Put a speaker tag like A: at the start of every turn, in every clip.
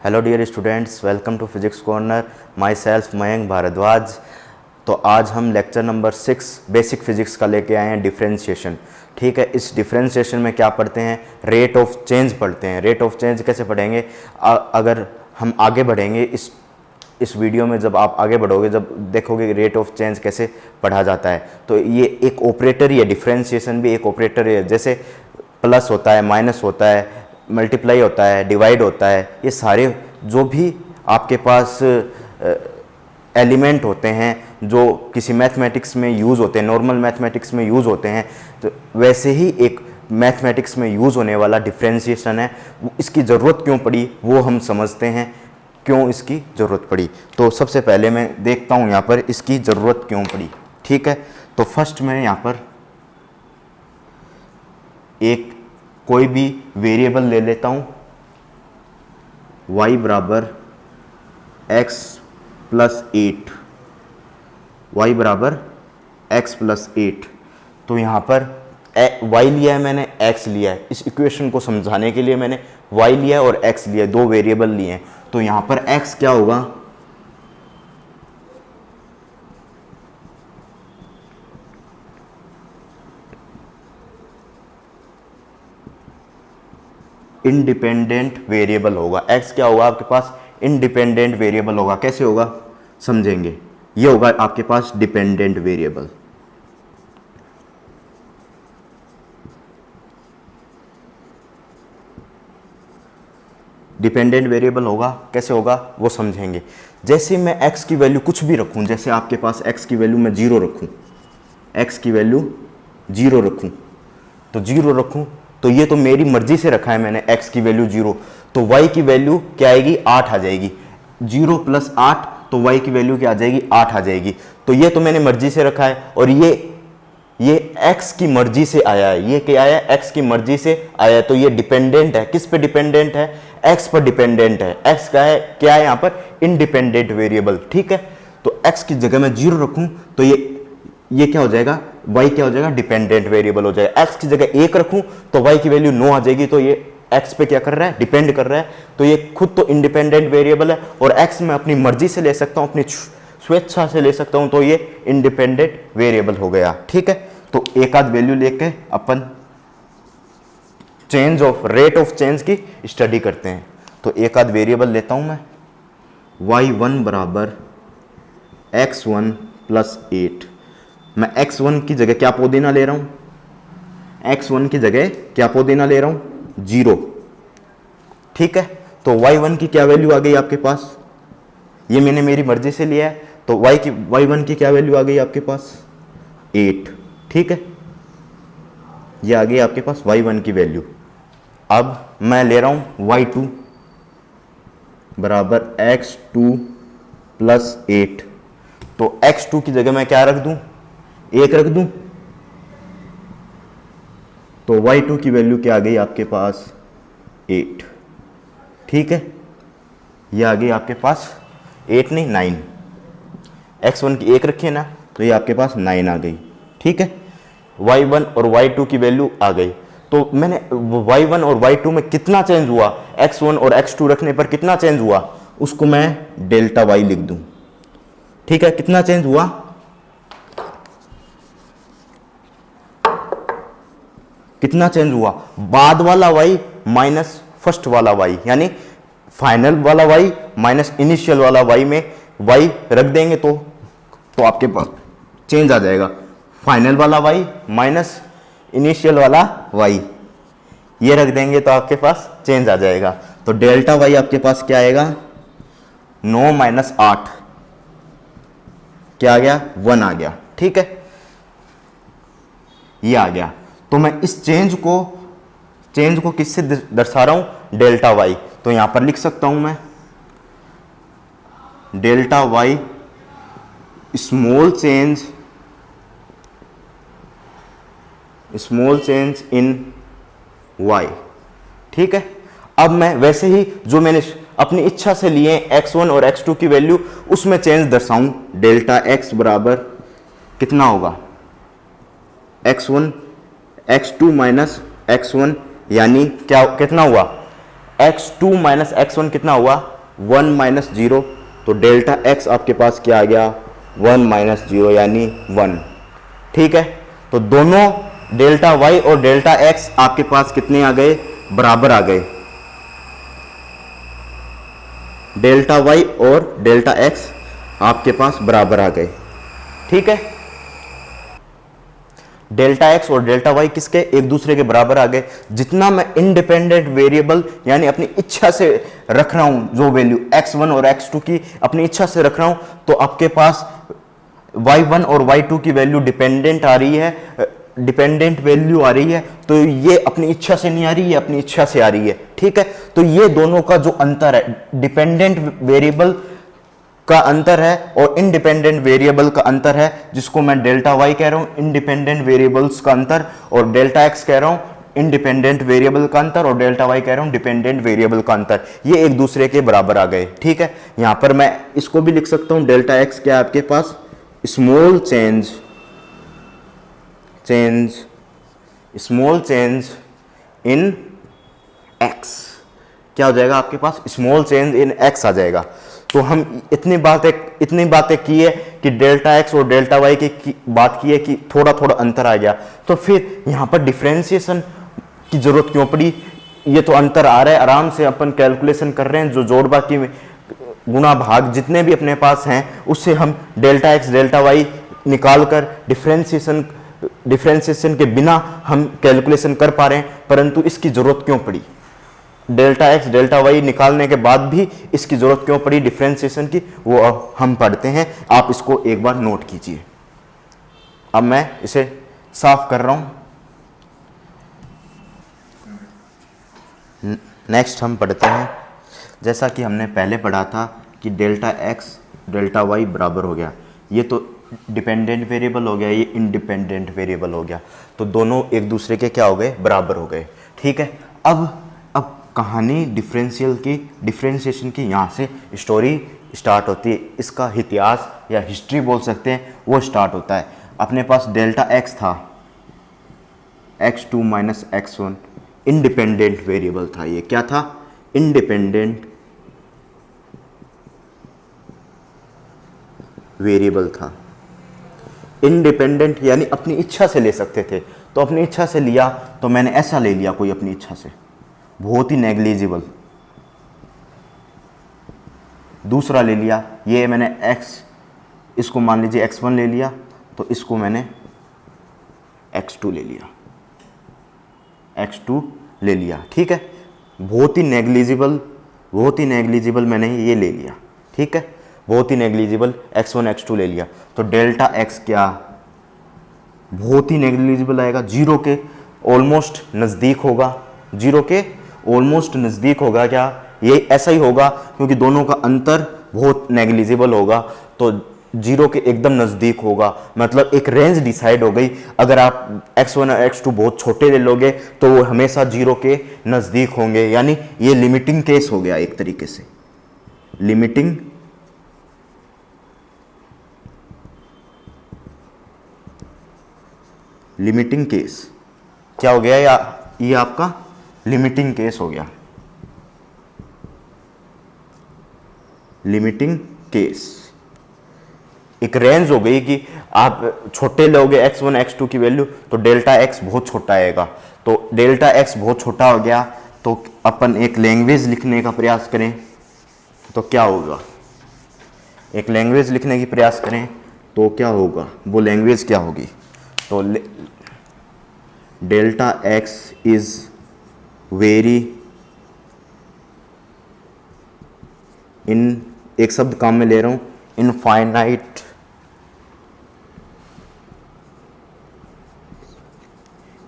A: Hello dear students, welcome to physics corner. Myself Mayank Bhardwaj. तो आज हम लेक्चर नंबर 6 बेसिक फिजिक्स का लेके आए हैं, डिफरेंशिएशन। ठीक है, इस डिफरेंशिएशन में क्या पढ़ते हैं? रेट ऑफ चेंज पढ़ते हैं। रेट ऑफ चेंज कैसे पढ़ेंगे? अगर हम आगे बढ़ेंगे इस वीडियो में, जब आप आगे बढ़ोगे, जब देखोगे रेट ऑफ चेंज कैसे पढ़ा जाता है, तो ये एक ऑपरेटर ही है। डिफरेंशिएशन भी एक ऑपरेटर ही है। जैसे प्लस होता है, माइनस होता है, मल्टीप्लाई होता है, डिवाइड होता है, ये सारे जो भी आपके पास एलिमेंट होते हैं जो किसी मैथमेटिक्स में यूज़ होते हैं, नॉर्मल मैथमेटिक्स में यूज़ होते हैं, तो वैसे ही एक मैथमेटिक्स में यूज़ होने वाला डिफरेंशिएशन है। इसकी ज़रूरत क्यों पड़ी वो हम समझते हैं, क्यों इसकी ज़रूरत पड़ी। तो सबसे पहले मैं देखता हूँ यहाँ पर इसकी ज़रूरत क्यों पड़ी। ठीक है, तो फर्स्ट मैं यहाँ पर एक कोई भी वेरिएबल ले लेता हूँ, y बराबर x प्लस 8, y बराबर x प्लस 8। तो यहाँ पर y लिया है मैंने, x लिया है। इस इक्वेशन को समझाने के लिए मैंने y लिया है और x लिया है, दो वेरिएबल लिए हैं। तो यहाँ पर x क्या होगा? इंडिपेंडेंट वेरिएबल होगा। x क्या होगा आपके पास? इंडिपेंडेंट वेरिएबल होगा। कैसे होगा समझेंगे। ये होगा आपके पास डिपेंडेंट वेरिएबल। डिपेंडेंट वेरिएबल होगा, कैसे होगा वो समझेंगे। जैसे मैं x की वैल्यू कुछ भी रखूं, जैसे आपके पास x की वैल्यू मैं 0 रखूं, x की वैल्यू 0 रखूं, तो 0 रखूं, तो ये तो मेरी मर्जी से रखा है मैंने, x की वैल्यू 0। तो y की वैल्यू क्या आएगी? 8 आ जाएगी। 0 प्लस 8, तो y की वैल्यू क्या आ जाएगी? 8 आ जाएगी। तो ये तो मैंने मर्जी से रखा है, और ये x की मर्जी से आया है। ये क्या आया? x की मर्जी से आया है। तो ये डिपेंडेंट है। किस पे डिपेंडेंट है? x पर डिपेंडेंट है। x का है क्या है यहाँ पर? Independent variable. ठीक है, तो x की जगह मैं 0 रखूं, तो ये क्या हो जाएगा? y क्या हो जाएगा? डिपेंडेंट वेरिएबल हो जाएगा। x की जगह 1 रखूं तो y की वैल्यू 9 आ जाएगी। तो ये x पे क्या कर रहा है? डिपेंड कर रहा है। तो ये खुद तो इंडिपेंडेंट वेरिएबल है, और x मैं अपनी मर्जी से ले सकता हूं, अपनी स्वेच्छा से ले सकता हूं, तो ये इंडिपेंडेंट वेरिएबल हो गया। ठीक है, तो एक आध वैल्यू लेके अपन change of rate of change की स्टडी करते हैं। तो एक आध वेरिएबल लेता हूं मैं, y1 बराबर x1 प्लस 8। मैं x1 की जगह क्या पोदीना ले रहा हूं? x1 की जगह क्या पोदीना ले रहा हूं? 0। ठीक है, तो y1 की क्या वैल्यू आ गई आपके पास? ये मैंने मेरी मर्जी से लिया है, तो y1 की क्या वैल्यू आ गई आपके पास? 8। ठीक है, ये आ गई आपके पास y1 की वैल्यू। अब मैं ले रहा हूं y2 बराबर x2 प्लस 8। तो x2 की जगह मैं क्या रख दूं? 1 रख दूं, तो y2 की वैल्यू क्या आ गई आपके पास? 8। ठीक है, ये आ गई आपके पास 8 नहीं 9। x1 की 1 रखी है ना, तो ये आपके पास 9 आ गई। ठीक है, y1 और y2 की वैल्यू आ गई। तो मैंने y1 और y2 में कितना चेंज हुआ, x1 और x2 रखने पर कितना चेंज हुआ, उसको मैं डेल्टा y लिख दूं। ठीक है, कितना चेंज हुआ? कितना चेंज हुआ? बाद वाला y माइनस फर्स्ट वाला y, यानी फाइनल वाला y माइनस इनिशियल वाला y में y रख देंगे तो आपके पास चेंज आ जाएगा। फाइनल वाला y माइनस इनिशियल वाला y, ये रख देंगे तो आपके पास चेंज आ जाएगा। तो डेल्टा y आपके पास क्या आएगा? 9 माइनस 8 क्या आ गया? 1 आ गया। ठीक है, ये आ गया। तो मैं इस चेंज को किससे दर्शा रहा हूं? Delta y। तो यहां पर लिख सकता हूं मैं delta y small change in y। ठीक है, अब मैं वैसे ही जो मैंने अपनी इच्छा से लिए x1 और x2 की वैल्यू, उसमें चेंज दर्शाऊं। डेल्टा x बराबर कितना होगा? x1 x2 माइनस x1, यानी क्या कितना हुआ? x2 माइनस x1 कितना हुआ 1 माइनस 0, तो डेल्टा x आपके पास क्या आ गया 1 माइनस 0 यानी 1। ठीक है, तो दोनों डेल्टा y और डेल्टा x आपके पास कितने आ गए, बराबर आ गए। डेल्टा y और डेल्टा x आपके पास बराबर आ गए। ठीक है, डेल्टा x और डेल्टा y किसके, एक दूसरे के बराबर आ गए। जितना मैं इंडिपेंडेंट वेरिएबल यानी अपनी इच्छा से रख रहा हूं, जो वैल्यू x1 और x2 की अपनी इच्छा से रख रहा हूं, तो आपके पास y1 और y2 की वैल्यू डिपेंडेंट आ रही है, डिपेंडेंट वैल्यू आ रही है, तो ये अपनी इच्छा से नहीं आ रही है, अपनी इच्छा से आ रही है। ठीक है, तो ये दोनों का जो अंतर है, डिपेंडेंट वेरिएबल का अंतर है और इंडिपेंडेंट वेरिएबल का अंतर है, जिसको मैं डेल्टा y कह रहा हूं इंडिपेंडेंट वेरिएबल्स का अंतर, और डेल्टा x कह रहा हूं इंडिपेंडेंट वेरिएबल का अंतर, और डेल्टा y कह रहा हूं डिपेंडेंट वेरिएबल का अंतर। ये एक दूसरे के बराबर आ गए। ठीक है, यहां पर मैं इसको भी लिख सकता हूं, डेल्टा x क्या है आपके पास, स्मॉल चेंज इन x, क्या हो जाएगा आपके पास, स्मॉल चेंज इन x आ जाएगा। तो हम इतनी बातें की है कि डेल्टा x और डेल्टा y की बात की है कि थोड़ा थोड़ा अंतर आ गया, तो फिर यहाँ पर डिफरेंशिएशन की जरूरत क्यों पड़ी। ये तो अंतर आ रहा है, आराम से अपन कैलकुलेशन कर रहे हैं, जो जोड़ बाकी गुना भाग जितने भी अपने पास हैं उससे हम डेल्टा x डेल्टा y निकाल कर डिफरेंशिएशन के बिना हम कैलकुलेशन कर पा रहे हैं, परंतु इसकी जरूरत क्यों पड़ी, डेल्टा x डेल्टा y निकालने के बाद भी इसकी जरूरत क्यों पड़ी डिफरेंशिएशन की, वो हम पढ़ते हैं। आप इसको एक बार नोट कीजिए। अब मैं इसे साफ कर रहा हूं। नेक्स्ट हम पढ़ते हैं, जैसा कि हमने पहले पढ़ा था कि डेल्टा x डेल्टा y बराबर हो गया, ये तो डिपेंडेंट वेरिएबल हो गया, ये इंडिपेंडेंट वेरिएबल हो गया, तो दोनों एक दूसरे के क्या हो गए, बराबर हो गए। ठीक है, अब कहानी डिफरेंशिएशन की यहाँ से स्टोरी स्टार्ट होती है, इसका इतिहास या हिस्ट्री बोल सकते हैं, वो स्टार्ट होता है। अपने पास डेल्टा x था, x2 minus x1 independent variable था। ये क्या था, इंडिपेंडेंट वेरिएबल था। इंडिपेंडेंट यानी अपनी इच्छा से ले सकते थे, तो अपनी इच्छा से लिया, तो मैंने ऐसा ले लिया कोई अपनी इच्छा से, बहुत ही नेग्लिजिबल। दूसरा ले लिया, ये मैंने x, इसको मान लीजिए x1 ले लिया, तो इसको मैंने x2 ले लिया, x2 ले लिया। ठीक है, बहुत ही नेग्लिजिबल मैंने ये ले लिया। ठीक है, बहुत ही नेग्लिजिबल x1 x2 ले लिया, तो डेल्टा x क्या बहुत ही नेग्लिजिबल आएगा, जीरो के ऑलमोस्ट नज़दीक होगा, जीरो के ऑलमोस्ट नज़दीक होगा। क्या ये ऐसा ही होगा, क्योंकि दोनों का अंतर बहुत नेग्लिजिबल होगा, तो जीरो के एकदम नज़दीक होगा, मतलब एक रेंज डिसाइड हो गई। अगर आप x1 और x2 बहुत छोटे ले लोगे तो वो हमेशा जीरो के नज़दीक होंगे, यानी ये लिमिटिंग केस हो गया एक तरीके से, लिमिटिंग केस क्या हो गया, या ये आपका लिमिटिंग केस हो गया, लिमिटिंग केस। एक रेंज हो गई कि आप छोटे लोगे x1 x2 की वैल्यू, तो डेल्टा x बहुत छोटा आएगा, तो डेल्टा x बहुत छोटा हो गया, तो अपन एक लैंग्वेज लिखने का प्रयास करें तो क्या होगा, एक लैंग्वेज लिखने की प्रयास करें तो क्या होगा, वो लैंग्वेज क्या होगी, तो delta x is very in, एक शब्द काम में ले रहा हूं,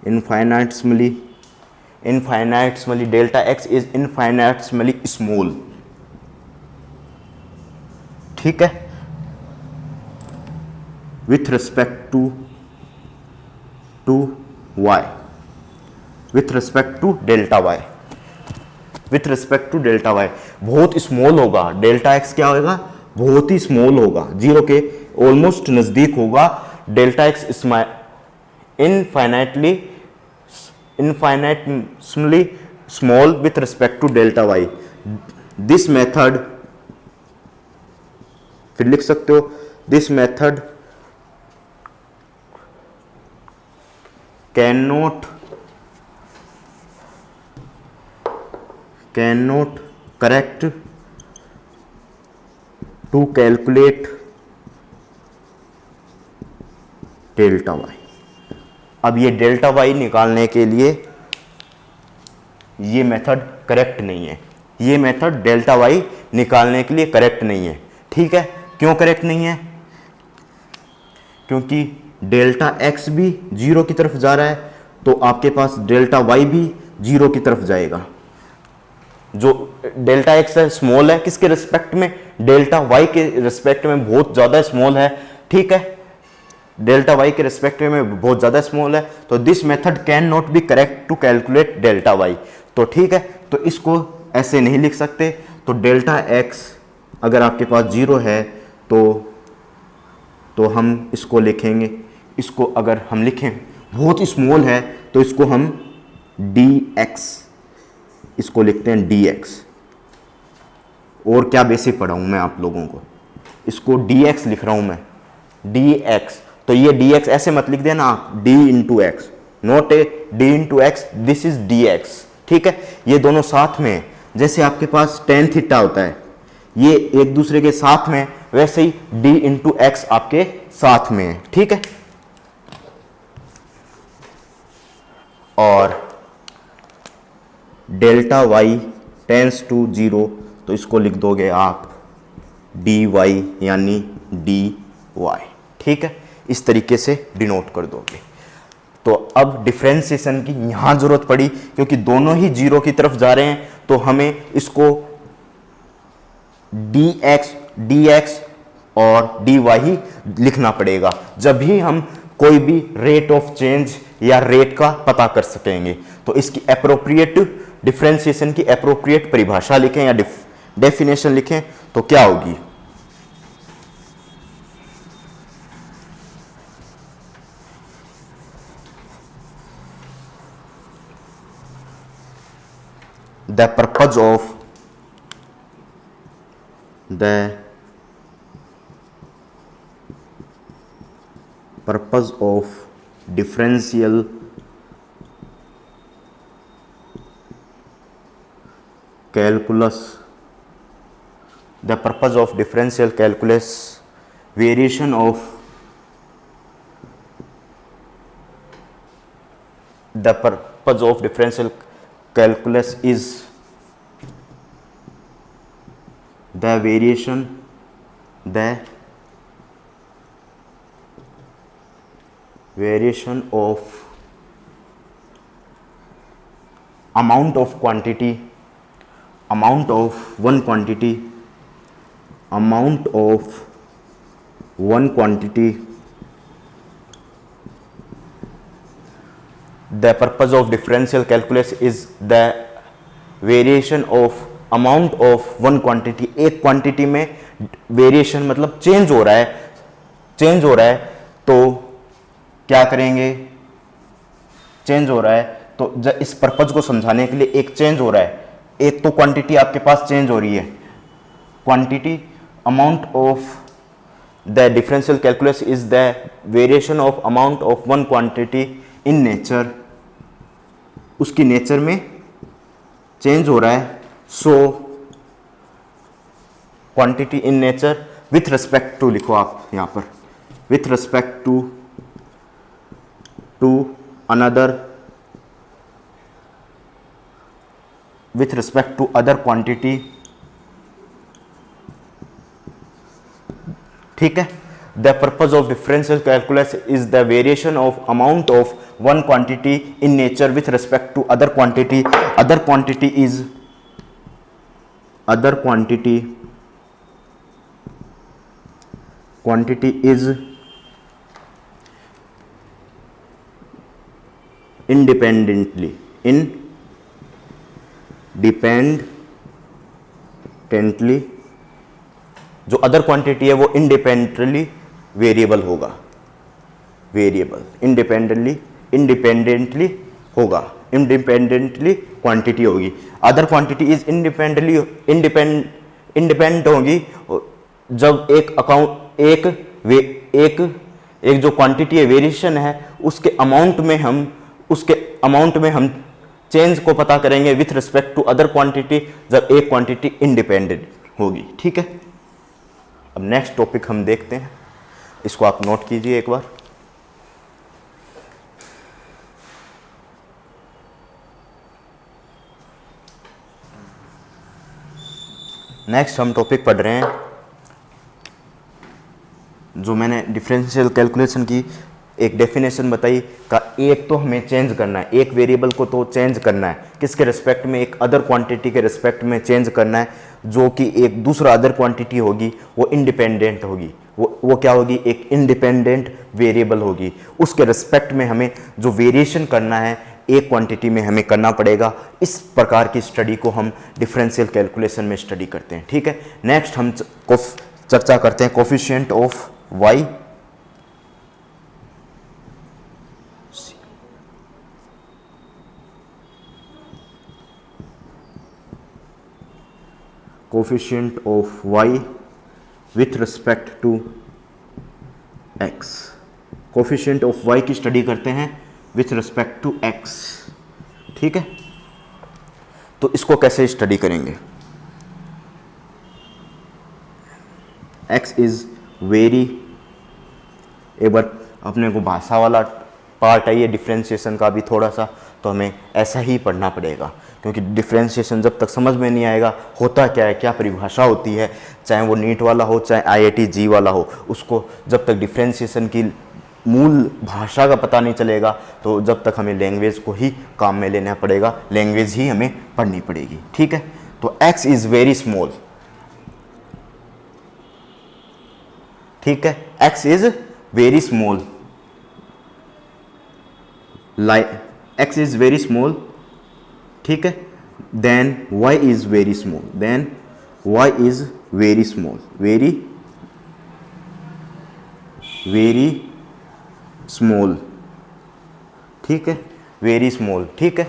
A: infinitesimally delta x is infinitesimally small. ठीक है, with respect to y, with respect to delta y, with respect to delta y बहुत स्मॉल होगा। डेल्टा x क्या होगा, बहुत ही स्मॉल होगा, जीरो के ऑलमोस्ट नजदीक होगा। Delta x infinitely small with respect to delta y. This method, फिर लिख सकते हो this method can not correct to calculate delta y. अब ये डेल्टा वाई निकालने के लिए ये मेथड करेक्ट नहीं है, ये मेथड डेल्टा वाई निकालने के लिए करेक्ट नहीं है। ठीक है, क्यों करेक्ट नहीं है? क्योंकि डेल्टा एक्स भी जीरो की तरफ जा रहा है, तो आपके पास डेल्टा वाई भी जीरो की तरफ जाएगा। जो डेल्टा एक्स है स्मॉल है, किसके रिस्पेक्ट में? डेल्टा वाई के रिस्पेक्ट में बहुत ज्यादा स्मॉल है। ठीक है, डेल्टा वाई के रिस्पेक्ट में बहुत ज्यादा स्मॉल है, तो this method can not be correct to calculate delta y. तो ठीक है, तो इसको ऐसे नहीं लिख सकते। तो डेल्टा एक्स अगर आपके पास जीरो है तो हम इसको लिखेंगे, इसको अगर हम लिखें बहुत स्मॉल है तो इसको हम डी एक्स, इसको लिखते हैं डी एक्स। और क्या बेसिक पढ़ाऊँ मैं आप लोगों को, इसको डी एक्स लिख रहा हूँ मैं, डी एक्स। तो ये डी एक्स ऐसे मत लिख देना आप, D into x, not A D into x, this is D x. ठीक है, ये दोनों साथ में है। जैसे आपके पास टेन थीटा होता है, ये एक दूसरे के साथ में, वैसे ही डी इंटू एक्स आपके साथ में है। ठीक है, और delta y tends to zero, तो इसको लिख दोगे आप डी वाई यानी डी वाई। ठीक है, इस तरीके से डिनोट कर दोगे। तो अब डिफरेंशिएशन की यहां जरूरत पड़ी, क्योंकि दोनों ही जीरो की तरफ जा रहे हैं, तो हमें इसको डी एक्स और डी वाई ही लिखना पड़ेगा, जब भी हम कोई भी रेट ऑफ चेंज या रेट का पता कर सकेंगे। तो इसकी एप्रोप्रिएट डिफरेंशिएशन की एप्रोप्रिएट परिभाषा लिखें या डेफिनेशन लिखें तो क्या होगी? The purpose of differential calculus, the purpose of differential calculus, variation of the purpose of differential calculus is the variation of amount of quantity, amount of one quantity The purpose of differential calculus is the variation of amount of one quantity। एक quantity में variation मतलब change हो रहा है, तो क्या करेंगे? Change हो रहा है, तो इस पर्पज को समझाने के लिए एक चेंज हो रहा है, एक तो क्वांटिटी आपके पास चेंज हो रही है, quantity amount of the differential calculus is the variation of amount of one quantity in nature, उसकी नेचर में चेंज हो रहा है। So quantity in nature with respect to, लिखो आप यहां पर, with respect to another, with respect to other quantity। ठीक है, the purpose of differential calculus is the variation of amount of one quantity in nature with respect to other quantity। other quantity is independently जो other quantity है वो independently variable होगा, independently होगा, independently quantity होगी। Other quantity is independent होगी जब एक जो क्वांटिटी है वेरिएशन है उसके अमाउंट में हम चेंज को पता करेंगे with respect to other quantity जब एक क्वांटिटी इंडिपेंडेंट होगी। ठीक है, अब नेक्स्ट टॉपिक हम देखते हैं, इसको आप नोट कीजिए एक बार। नेक्स्ट हम टॉपिक पढ़ रहे हैं जो मैंने डिफरेंशियल कैलकुलेशन की एक डेफिनेशन बताई का, एक तो हमें चेंज करना है, एक वेरिएबल को तो चेंज करना है किसके रिस्पेक्ट में, एक अदर क्वांटिटी के रिस्पेक्ट में चेंज करना है, जो कि एक दूसरा अदर क्वांटिटी होगी वो इंडिपेंडेंट होगी, वो क्या होगी, एक इंडिपेंडेंट वेरिएबल होगी। उसके रिस्पेक्ट में हमें जो वेरिएशन करना है एक क्वांटिटी में हमें करना पड़ेगा। इस प्रकार की स्टडी को हम डिफरेंशियल कैलकुलेशन में स्टडी करते हैं। ठीक है, नेक्स्ट हम चर्चा करते हैं coefficient of y, coefficient of y with respect to x। Coefficient of y की स्टडी करते हैं विथ रिस्पेक्ट टू x। ठीक है, तो इसको कैसे स्टडी करेंगे, x इज वेरी, एक बार अपने को भाषा वाला पार्ट है ये डिफ्रेंशिएशन का भी थोड़ा सा, तो हमें ऐसा ही पढ़ना पड़ेगा क्योंकि डिफ्रेंशिएशन जब तक समझ में नहीं आएगा होता क्या है, क्या परिभाषा होती है, चाहे वो नीट वाला हो चाहे IIT जी वाला हो, उसको जब तक डिफ्रेंशिएशन की मूल भाषा का पता नहीं चलेगा तो जब तक हमें लैंग्वेज को ही काम में लेना पड़ेगा, लैंग्वेज ही हमें पढ़नी पड़ेगी। ठीक है, तो x इज वेरी स्मॉल, ठीक है, x is very small, x is very small, ठीक है, then y is very small, then y is very small, very small, ठीक है, वेरी स्मॉल। ठीक है,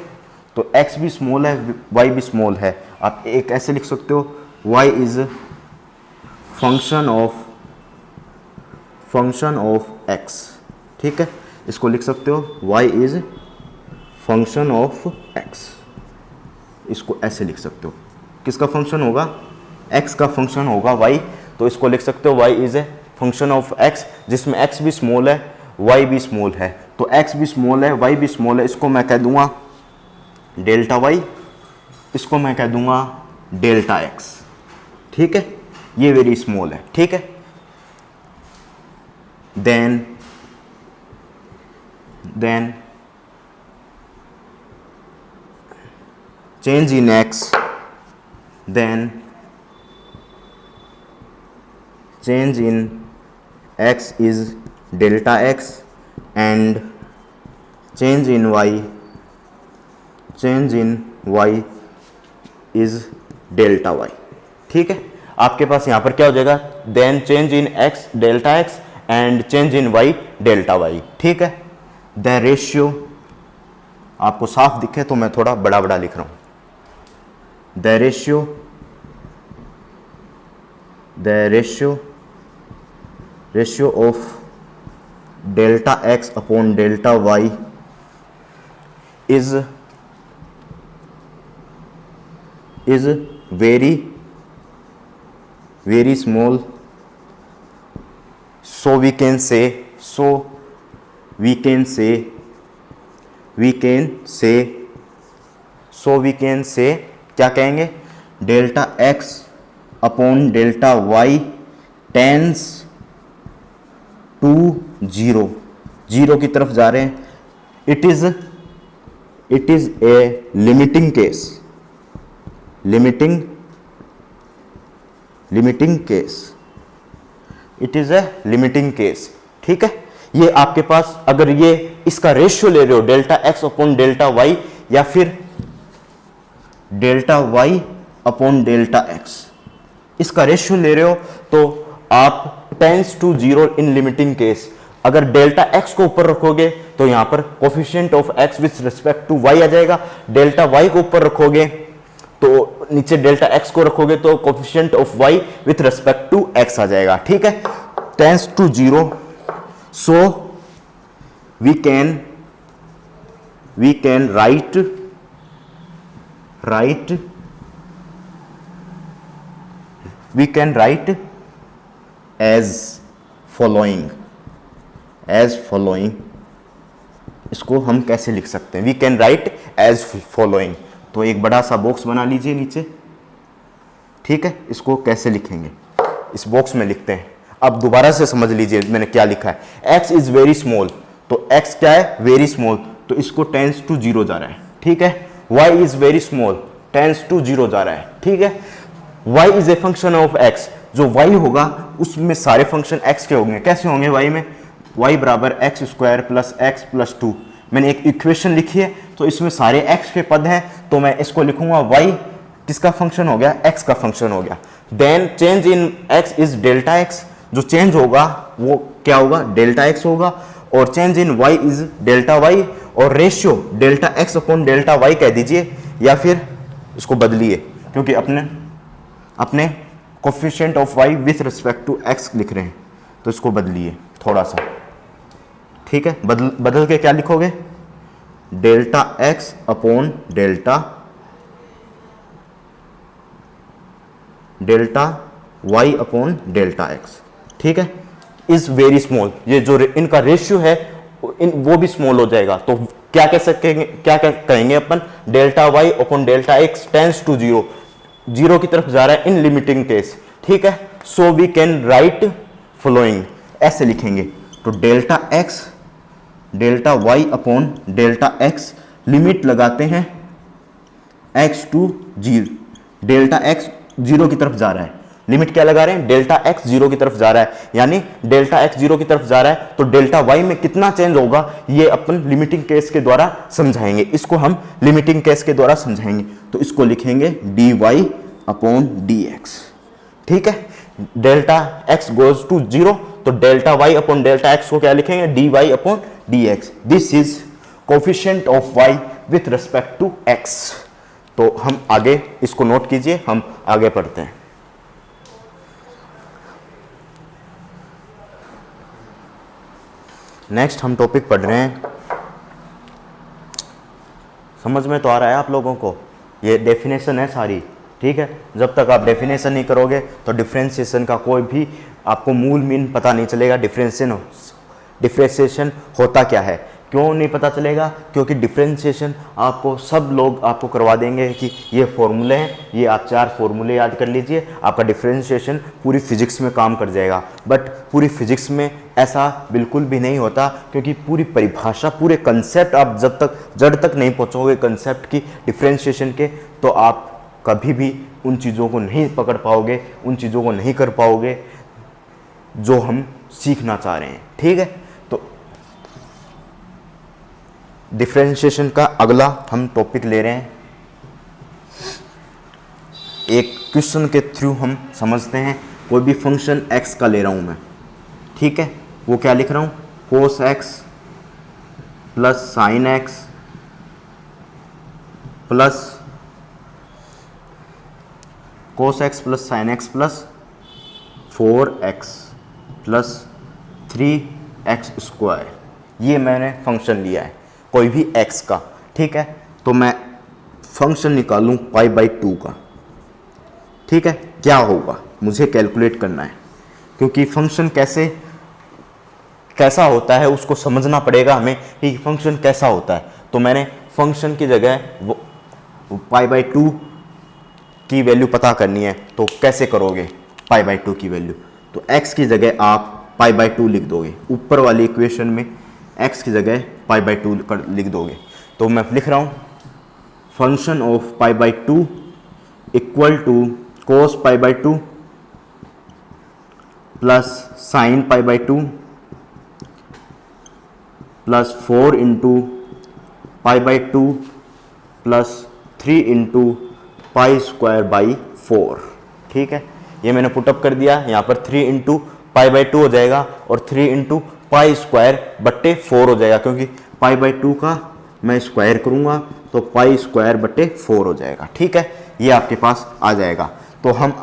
A: तो x भी स्मॉल है y भी स्मॉल है। आप एक ऐसे लिख सकते हो y is function of x। ठीक है, इसको लिख सकते हो y is function of x, इसको ऐसे लिख सकते हो। किसका फंक्शन होगा, x का फंक्शन होगा y, तो इसको लिख सकते हो y is a function of x, जिसमें x भी स्मॉल है y भी स्मॉल है। तो x भी स्मॉल है y भी स्मॉल है, इसको मैं कह दूंगा डेल्टा y, इसको मैं कह दूंगा डेल्टा x। ठीक है, ये वेरी स्मॉल है। ठीक है, then change in x, then change in x is delta x and change in y is delta y। ठीक है, आपके पास यहां पर क्या हो जाएगा, then change in x delta x and change in y delta y। ठीक है, the ratio, आपको साफ दिखे तो मैं थोड़ा बड़ा बड़ा लिख रहा हूं, the ratio of delta x upon delta y is very small, so we can say क्या कहेंगे, delta x upon delta y tends to 0 की तरफ जा रहे हैं। It is a limiting case, it is a limiting case. ठीक है, ये आपके पास अगर ये इसका रेशियो ले रहे हो delta x upon delta y या फिर delta y upon delta x, इसका रेशियो ले रहे हो तो आप tends to 0 in limiting case, अगर डेल्टा एक्स को ऊपर रखोगे तो यहां पर coefficient of x with respect to y आ जाएगा, डेल्टा वाई को ऊपर रखोगे तो नीचे डेल्टा एक्स को रखोगे तो coefficient of Y with respect to x आ जाएगा। ठीक है, tends to zero, so we can write as following. इसको हम कैसे लिख सकते हैं? We can write as following. तो एक बड़ा सा बॉक्स बना लीजिए नीचे। ठीक है, इसको कैसे लिखेंगे? इस बॉक्स में लिखते हैं। अब दोबारा से समझ लीजिए मैंने क्या लिखा है। x इज वेरी स्मॉल, तो x क्या है? वेरी स्मॉल, तो इसको टेंस टू जीरो जा रहा है। ठीक है, y is very small, tends to zero जा रहा है। ठीक है, y is a function of x, जो y होगा उसमें सारे फंक्शन x के होंगे। कैसे होंगे? y में y बराबर x square plus x plus two. मैंने एक इक्वेशन लिखी है तो इसमें सारे x के पद हैं, तो मैं इसको लिखूंगा y किसका फंक्शन हो गया? x का फंक्शन हो गया। Then change in x is delta x, जो चेंज होगा वो क्या होगा? डेल्टा x होगा। और change in y is delta y, और ratio delta x upon delta y कह दीजिए, या फिर इसको बदलिए क्योंकि अपने coefficient of y with respect to x लिख रहे हैं, तो इसको बदलिए थोड़ा सा। ठीक है, बदल के क्या लिखोगे? Delta x upon delta y upon delta x। ठीक है, इज वेरी स्मॉल, ये जो इनका रेशियो है वो भी स्मॉल हो जाएगा। तो क्या कह सकेंगे, क्या कहेंगे अपन? Delta y upon delta x tends to zero, zero की तरफ जा रहा है इन लिमिटिंग केस। ठीक है, so we can write following, ऐसे लिखेंगे। तो delta y upon delta x, limit लगाते हैं x to zero, delta x zero की तरफ जा रहा है। लिमिट क्या लगा रहे हैं? डेल्टा x जीरो की तरफ जा रहा है, यानी डेल्टा x जीरो की तरफ जा रहा है तो डेल्टा y में कितना चेंज होगा ये अपन लिमिटिंग केस के द्वारा समझाएंगे। इसको हम लिमिटिंग केस के द्वारा समझाएंगे, तो इसको लिखेंगे dy अपॉन dx। ठीक है, delta x goes to zero, तो delta y upon delta x को क्या लिखेंगे? dy upon dx। This is coefficient of y with respect to x। तो हम आगे इसको नोट कीजिए, हम आगे पढ़ते हैं। नेक्स्ट हम टॉपिक पढ़ रहे हैं, समझ में तो आ रहा है आप लोगों को? ये डेफिनेशन है सारी। ठीक है, जब तक आप डेफिनेशन नहीं करोगे तो डिफ्रेंशिएशन का कोई भी आपको मूल मीन पता नहीं चलेगा। डिफ्रेंशिएशन होता क्या है? क्यों नहीं पता चलेगा? क्योंकि डिफ्रेंशिएशन आपको सब लोग आपको करवा देंगे कि ये फॉर्मूले हैं, ये आप 4 फॉर्मूले याद कर लीजिए, आपका डिफ्रेंशिएशन पूरी फिजिक्स में काम कर जाएगा। बट पूरी फिजिक्स में ऐसा बिल्कुल भी नहीं होता, क्योंकि पूरी परिभाषा, पूरे कंसेप्ट आप जब तक जड़ तक नहीं पहुंचोगे कंसेप्ट की डिफ्रेंशिएशन के, तो आप कभी भी उन चीज़ों को नहीं पकड़ पाओगे, उन चीज़ों को नहीं कर पाओगे जो हम सीखना चाह रहे हैं। ठीक है, तो डिफ्रेंशिएशन का अगला हम टॉपिक ले रहे हैं। एक क्वेश्चन के थ्रू हम समझते हैं। कोई भी फंक्शन x का ले रहा हूं मैं, ठीक है, वो क्या लिख रहा हूं? cos x plus sign x plus cos x plus sign x plus 4x plus 3x square. ये मैंने फंक्शन लिया है कोई भी x का। ठीक है, तो मैं फंक्शन निकालूं पाई बाई 2 का। ठीक है, क्या होगा मुझे कैलकुलेट करना है, क्योंकि फंक्शन कैसा होता है उसको समझना पड़ेगा हमें कि फंक्शन कैसा होता है। तो मैंने फंक्शन की जगह वो पाई बाई 2 की वैल्यू पता करनी है। तो कैसे करोगे पाई बाई 2 की वैल्यू? तो x की जगह आप पाई बाई 2 लिख दोगे, ऊपर वाली इक्वेशन में x की जगह पाई बाई 2 लिख दोगे। तो मैं लिख रहा हूँ function of pi by 2 equal to cos pi by 2 plus sine pi by 2 plus 4 into pi by 2 plus 3 into pi square by 4। ठीक है, ये मैंने पुटअप कर दिया। यहाँ पर 3 इंटू पाई बाई 2 हो जाएगा और 3 इंटू पाई स्क्वायर बट्टे 4 हो जाएगा, क्योंकि पाई बाई 2 का मैं स्क्वायर करूंगा तो पाई स्क्वायर बट्टे 4 हो जाएगा। ठीक है, ये आपके पास आ जाएगा। तो हम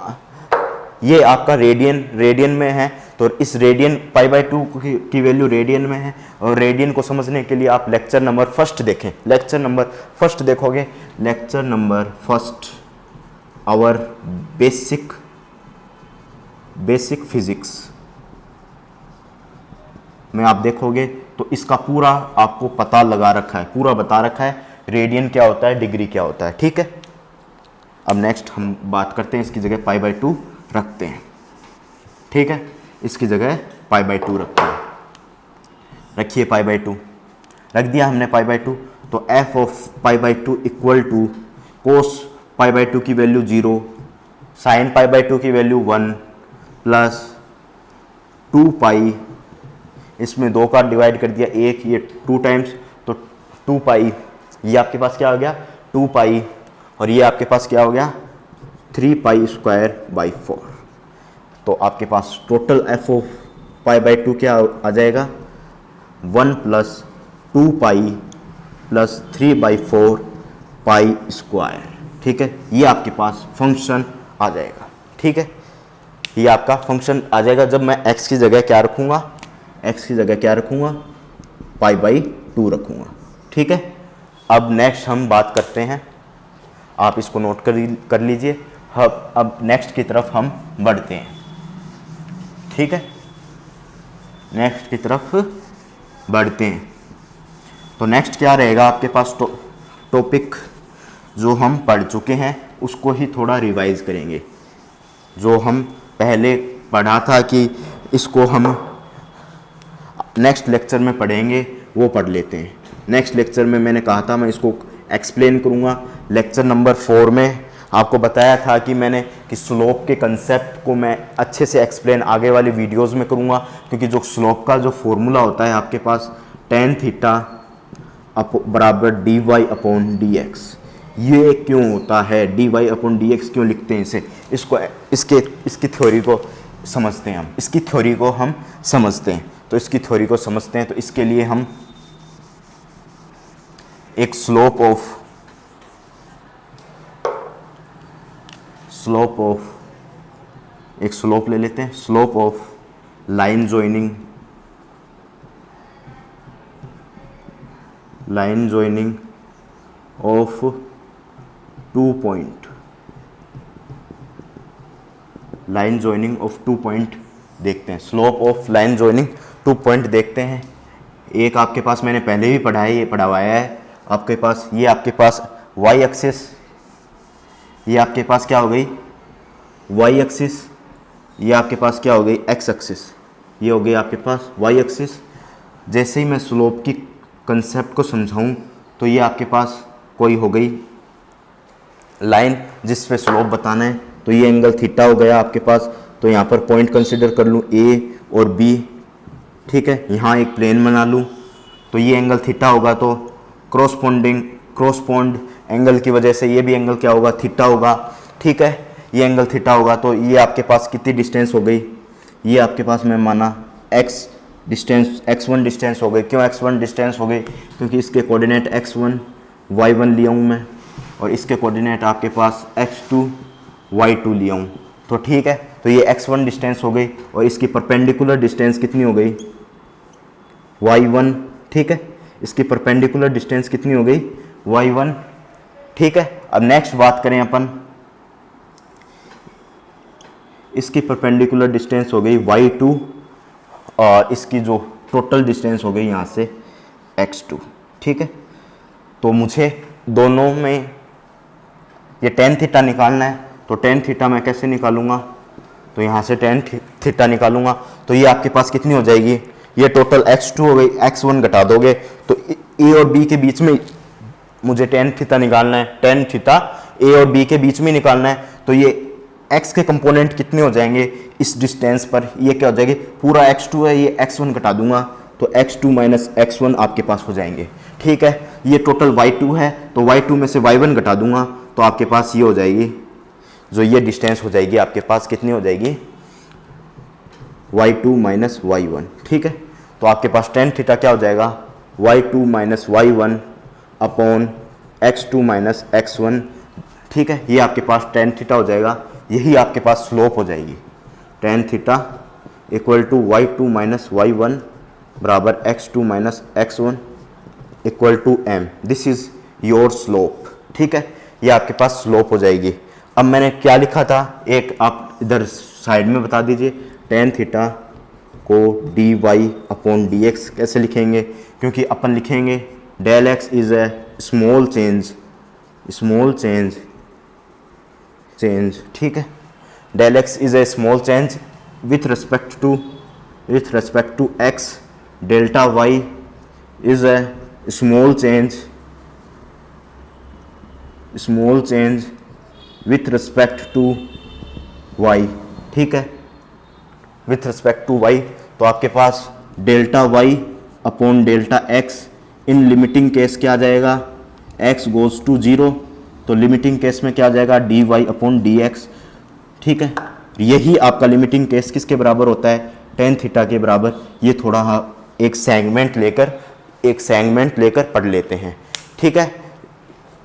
A: ये आपका रेडियन में है, तो इस रेडियन पाई बाई 2 की वैल्यू रेडियन में है। और रेडियन को समझने के लिए आप लेक्चर नंबर फर्स्ट देखें। लेक्चर नंबर फर्स्ट देखोगे, lecture number first hour basic physics में आप देखोगे तो इसका पूरा आपको पता लगा रखा है, पूरा बता रखा है रेडियन क्या होता है, डिग्री क्या होता है। ठीक है, अब नेक्स्ट हम बात करते हैं, इसकी जगह पाई बाई 2 रखते हैं। ठीक है, इसकी जगह पाई बाई 2 रखते हैं। रखिए पाई बाई 2, रख दिया हमने पाई बाई 2। तो f of pi by 2 equal to cos pi by 2 की वैल्यू 0, साइन पाई बाई 2 की वैल्यू 1 प्लस 2 पाई, इसमें 2 का डिवाइड कर दिया 1, ये 2 टाइम्स, तो 2 पाई, ये आपके पास क्या हो गया 2 पाई, और ये आपके पास क्या हो गया 3 पाई स्क्वायर बाई 4। तो आपके पास total F of pi by 2 क्या आ जाएगा 1 plus 2 pi plus 3 by 4 pi square. ठीक है, ये आपके पास फंक्शन आ जाएगा। ठीक है, ये आपका फंक्शन आ जाएगा जब मैं x की जगह क्या रखूँगा, x की जगह क्या रखूँगा पाई बाई 2 रखूँगा। ठीक है, अब नेक्स्ट हम बात करते हैं, आप इसको नोट कर लीजिए। अब नेक्स्ट की तरफ हम बढ़ते हैं। ठीक है, नेक्स्ट की तरफ बढ़ते हैं। तो नेक्स्ट क्या रहेगा आपके पास, टॉपिक जो हम पढ़ चुके हैं उसको ही थोड़ा रिवाइज करेंगे। जो हम पहले पढ़ा था कि इसको हम नेक्स्ट लेक्चर में पढ़ेंगे, वो पढ़ लेते हैं। नेक्स्ट लेक्चर में मैंने कहा था मैं इसको एक्सप्लेन करूँगा। लेक्चर नंबर 4 में आपको बताया था कि मैंने कि स्लोप के कंसेप्ट को मैं अच्छे से एक्सप्लेन आगे वाली वीडियोस में करूँगा, क्योंकि जो स्लोप का जो फॉर्मूला होता है आपके पास tan थीटा बराबर dy अपॉन dx, ये क्यों होता है, dy अपॉन dx क्यों लिखते हैं इसे, इसकी थ्योरी को समझते हैं हम, इसकी थ्योरी को हम समझते हैं। तो इसकी थ्योरी को समझते हैं, तो इसके लिए हम एक स्लोप ले लेते हैं। Slope of line joining of 2 point, line joining of 2 point देखते हैं। Slope of line joining 2 point देखते हैं। एक आपके पास मैंने पहले भी पढ़ा है, ये पढ़ावाया है आपके पास। ये आपके पास y एक्सिस, ये आपके पास क्या हो गई y एक्सिस, ये आपके पास क्या हो गई x एक्सिस, ये हो गई आपके पास y एक्सिस। जैसे ही मैं स्लोप की कंसेप्ट को समझाऊं तो ये आपके पास कोई हो गई लाइन जिस पे स्लोप बताना है, तो ये एंगल थीटा हो गया आपके पास। तो यहाँ पर पॉइंट कंसिडर कर लूँ a और b। ठीक है, यहाँ एक प्लेन बना लूँ, तो ये एंगल थीटा होगा, तो क्रॉसपोंड एंगल की वजह से ये भी एंगल क्या होगा थीटा होगा। ठीक है, ये एंगल थीटा होगा। तो ये आपके पास कितनी डिस्टेंस हो गई, ये आपके पास मैं माना x1 डिस्टेंस हो गई। क्यों x1 डिस्टेंस हो गई, क्योंकि इसके कोऑर्डिनेट x1 y1 लिया हूँ मैं, और इसके कोऑर्डिनेट आपके पास x2 y2 लिया हूँ। तो ठीक है, तो ये x1 डिस्टेंस हो गई, और इसकी परपेंडिकुलर डिस्टेंस कितनी हो गई y1। ठीक है, इसकी परपेंडिकुलर डिस्टेंस कितनी हो गई y1। ठीक है, अब नेक्स्ट बात करें अपन, इसकी परपेंडिकुलर डिस्टेंस हो गई y2, और इसकी जो टोटल डिस्टेंस हो गई यहाँ से x2। ठीक है, तो मुझे दोनों में ये tan थीटा निकालना है, तो tan थीटा मैं कैसे निकालूंगा, तो यहाँ से tan थीटा निकालूंगा, तो ये आपके पास कितनी हो जाएगी, ये टोटल x2 हो गई, x1 घटा दोगे तो a और b के बीच में मुझे tan थीटा निकालना है, tan थीटा a और b के बीच में निकालना है। तो ये x के कंपोनेंट कितने हो जाएंगे इस डिस्टेंस पर, ये क्या हो जाएगी, पूरा x2 है, ये x1 घटा दूंगा तो x2 माइनस x1 आपके पास हो जाएंगे। ठीक है, ये टोटल y2 है, तो y2 में से y1 घटा दूंगा तो आपके पास ये हो जाएगी, जो ये डिस्टेंस हो जाएगी आपके पास कितनी हो जाएगी y2 माइनस y1। ठीक है, तो आपके पास टेन थीटा क्या हो जाएगा, y2 minus y1 upon x2 minus x1। ठीक है, ये आपके पास टेन थीटा हो जाएगा, यही आपके पास स्लोप हो जाएगी। Tan theta equal to y2 minus y1 बराबर x2 minus x1 equal to m। This is your slope. ठीक है, ये आपके पास स्लोप हो जाएगी। अब मैंने क्या लिखा था, एक आप इधर साइड में बता दीजिए, टेन थीटा को D Y upon D X कैसे लिखेंगे, क्योंकि अपन लिखेंगे del X is a small change, small change, change. ठीक है, del X is a small change with respect to X, delta Y is a small change with respect to y। ठीक है, with respect to y, तो आपके पास delta y upon delta x, in limiting case क्या आ जाएगा, x goes to 0, तो limiting case में क्या आ जाएगा, dy अपॉन dx। ठीक है, यही आपका लिमिटिंग केस किसके बराबर होता है, टेन थीटा के बराबर। ये थोड़ा एक सेगमेंट लेकर पढ़ लेते हैं। ठीक है,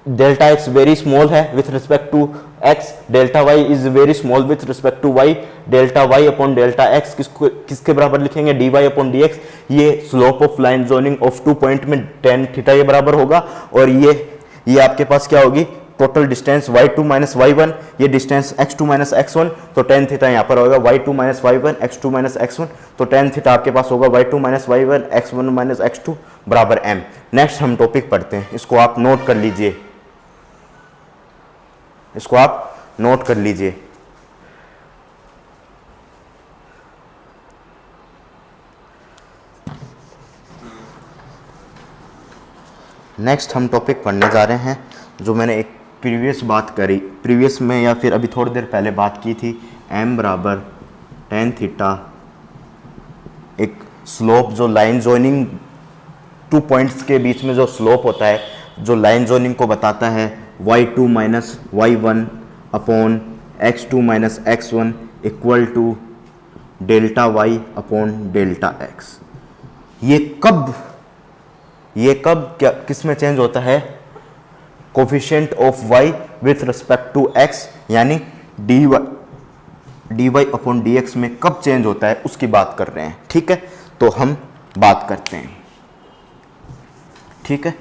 A: डेल्टा एक्स वेरी स्मॉल है with respect to X, delta Y is very small with respect to Y, delta Y upon delta X किसके बराबर लिखेंगे, D Y upon D x. ये slope of line joining of 2 point में tan theta के बराबर होगा, और ये आपके पास क्या होगी, total distance y2 minus y1, ये डिस्टेंस x2 माइनस x1, तो टेन थीटा यहाँ पर होगा y2 minus y1 x2 minus x1, तो टेन थीटा आपके पास होगा y2 minus y1 x1 minus x2 बराबर m। नेक्स्ट हम टॉपिक पढ़ते हैं, इसको आप नोट कर लीजिए, इसको आप नोट कर लीजिए। नेक्स्ट हम टॉपिक पढ़ने जा रहे हैं जो मैंने एक प्रीवियस में या फिर अभी थोड़ी देर पहले बात की थी, m बराबर टेन थीटा, एक स्लोप जो लाइन जोइनिंग 2 पॉइंट्स के बीच में जो स्लोप होता है, जो लाइन जोइनिंग को बताता है, y2 minus y1 upon x2 minus x1 equal to delta y upon delta x। ये कब क्या किस में चेंज होता है, coefficient of y with respect to x, यानी dy अपॉन dx में कब चेंज होता है उसकी बात कर रहे हैं। ठीक है, तो हम बात करते हैं। ठीक है,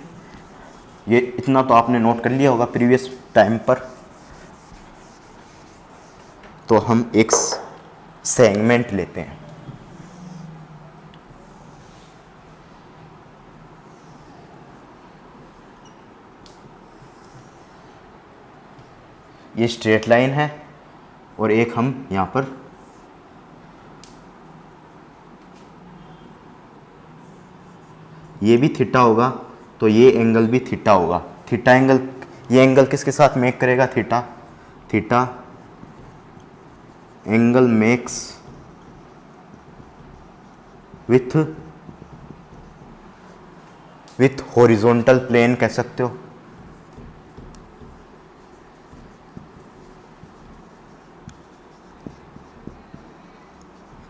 A: ये इतना तो आपने नोट कर लिया होगा प्रीवियस टाइम पर। तो हम एक सेगमेंट लेते हैं, ये स्ट्रेट लाइन है, और एक हम यहाँ पर ये भी थीटा होगा, तो ये एंगल भी थीटा होगा। थीटा एंगल, ये एंगल किसके साथ मेक करेगा, theta angle makes with horizontal plane कह सकते हो।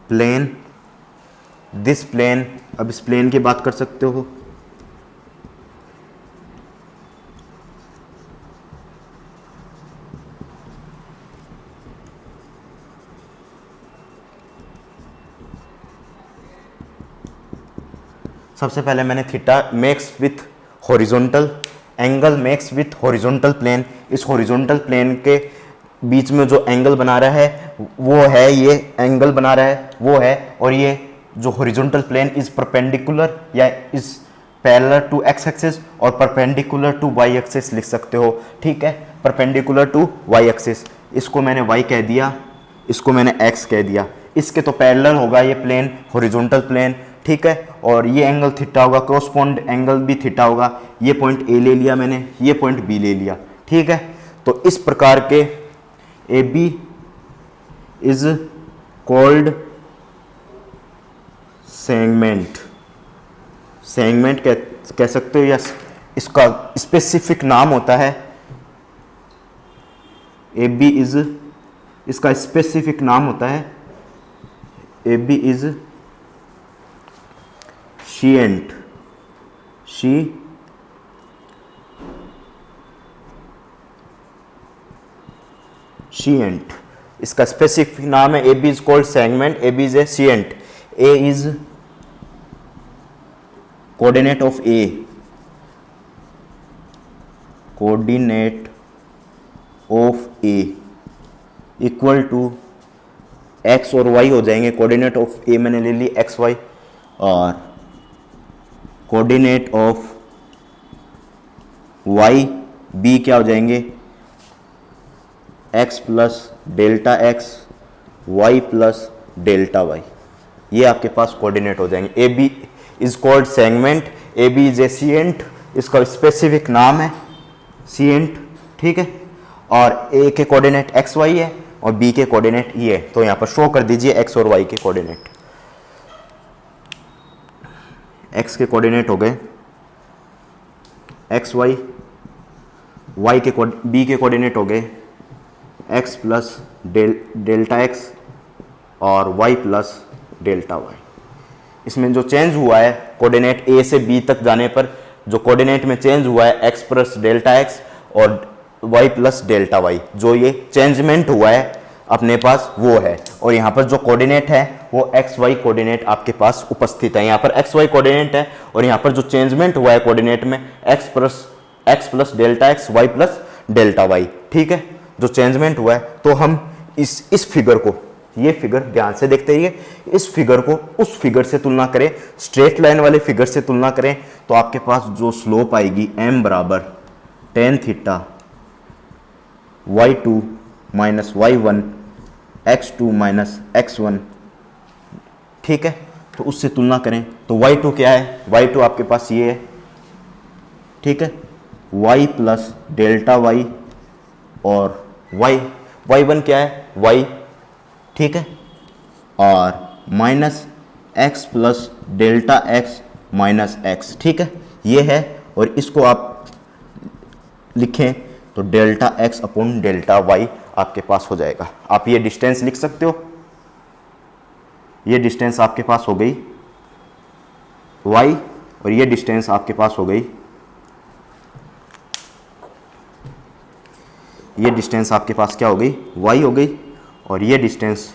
A: प्लेन, दिस प्लेन, अब इस प्लेन की बात कर सकते हो। सबसे पहले मैंने theta makes with horizontal, angle makes with horizontal plane, इस हॉरिजॉन्टल प्लेन के बीच में जो एंगल बना रहा है वो है, ये एंगल बना रहा है वो है, और ये जो हॉरिजॉन्टल प्लेन इज परपेंडिकुलर या is parallel to x axis और परपेंडिकुलर टू वाई एक्सिस लिख सकते हो। ठीक है, परपेंडिकुलर टू वाई एक्सिस, इसको मैंने वाई कह दिया, इसको मैंने एक्स कह दिया। इसके तो पैरेलल होगा ये प्लेन, हॉरिजॉन्टल प्लेन। ठीक है, और ये एंगल थीटा होगा, कॉरस्पॉन्ड एंगल भी थीटा होगा। ये पॉइंट ए ले लिया मैंने, ये पॉइंट बी ले लिया। ठीक है, तो इस प्रकार के A B is called segment, segment कह सकते हो, या इसका स्पेसिफिक नाम होता है ए बी इज, इसका स्पेसिफिक नाम होता है ए बी इज शीएंट, शीएंट, इसका स्पेसिफिक नाम है A B is called segment, A B is a secant, A is coordinate of A, coordinate of A equal to X और वाई हो जाएंगे, कोऑर्डिनेट ऑफ ए मैंने ले ली एक्स वाई, और कोऑर्डिनेट ऑफ वाई बी क्या हो जाएंगे, X plus delta x, Y plus delta Y, ये आपके पास कोऑर्डिनेट हो जाएंगे। A B is called segment, A B is a secant, इसका स्पेसिफिक नाम है शीएंट, ठीक है, और ए के कोऑर्डिनेट एक्स वाई है और बी के कोऑर्डिनेट ये है, तो यहां पर शो कर दीजिए एक्स और वाई के कोऑर्डिनेट। एक्स के कोऑर्डिनेट हो गए एक्स वाई, वाई के बी के कोऑर्डिनेट हो गए एक्स प्लस डेल्टा एक्स और वाई प्लस डेल्टा वाई। इसमें जो चेंज हुआ है कोऑर्डिनेट ए से बी तक जाने पर, जो कोऑर्डिनेट में चेंज हुआ है एक्स प्लस डेल्टा एक्स और वाई प्लस डेल्टा वाई, जो ये चेंजमेंट हुआ है अपने पास वो है, और यहाँ पर जो कोऑर्डिनेट है वो एक्स वाई कोऑर्डिनेट आपके पास उपस्थित है। यहाँ पर एक्स वाई कोऑर्डिनेट है और यहाँ पर जो चेंजमेंट हुआ है कोऑर्डिनेट में x plus delta x, Y plus delta y, ठीक है, जो चेंजमेंट हुआ है। तो हम इस फिगर को, ये फिगर ध्यान से देखते रहिए, इस फिगर को उस फिगर से तुलना करें, स्ट्रेट लाइन वाले फिगर से तुलना करें, तो आपके पास जो स्लोप आएगी m बराबर tan theta y2 minus y1 x2 minus x1, ठीक है, तो उससे तुलना करें तो y2 क्या है, y2 आपके पास ये है, ठीक है, y प्लस डेल्टा वाई, और y1 क्या है y, ठीक है, और minus x plus delta x minus x, ठीक है, ये है, और इसको आप लिखें तो delta x upon delta y आपके पास हो जाएगा। आप ये डिस्टेंस लिख सकते हो, ये डिस्टेंस आपके पास हो गई y, और ये डिस्टेंस आपके पास हो गई, ये डिस्टेंस आपके पास क्या हो गई y हो गई, और ये डिस्टेंस,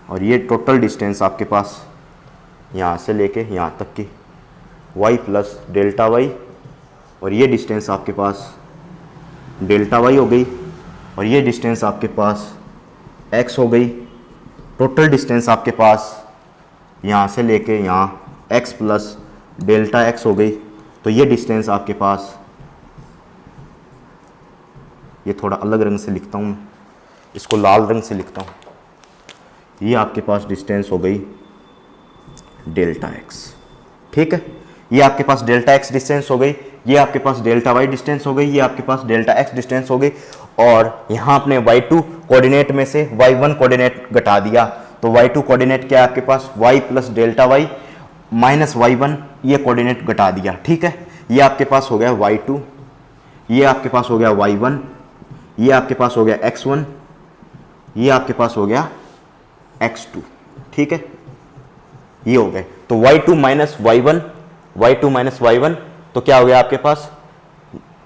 A: और ये टोटल डिस्टेंस आपके पास यहाँ से लेके यहाँ तक की y प्लस डेल्टा वाई, और ये डिस्टेंस आपके पास डेल्टा वाई हो गई, और ये डिस्टेंस आपके पास x हो गई। टोटल डिस्टेंस आपके पास यहाँ से लेके यहाँ x प्लस डेल्टा x हो गई। तो ये डिस्टेंस आपके पास, ये थोड़ा अलग रंग से लिखता हूँ, इसको लाल रंग से लिखता हूँ, ये आपके पास डिस्टेंस हो गई डेल्टा x, ठीक है, ये आपके पास डेल्टा x डिस्टेंस हो गई, ये आपके पास डेल्टा y डिस्टेंस हो गई, ये आपके पास डेल्टा x डिस्टेंस हो गई, और यहाँ आपने y2 कोऑर्डिनेट में से y1 कोऑर्डिनेट घटा दिया, तो y2 कोऑर्डिनेट क्या है आपके पास y plus delta y minus y1, ये कोऑर्डिनेट घटा दिया, ठीक है, ये आपके पास हो गया y2, ये आपके पास हो गया y1, ये आपके पास हो गया x1, ये आपके पास हो गया x2, ठीक है, ये हो गए। तो y2 माइनस y1, तो क्या हो गया आपके पास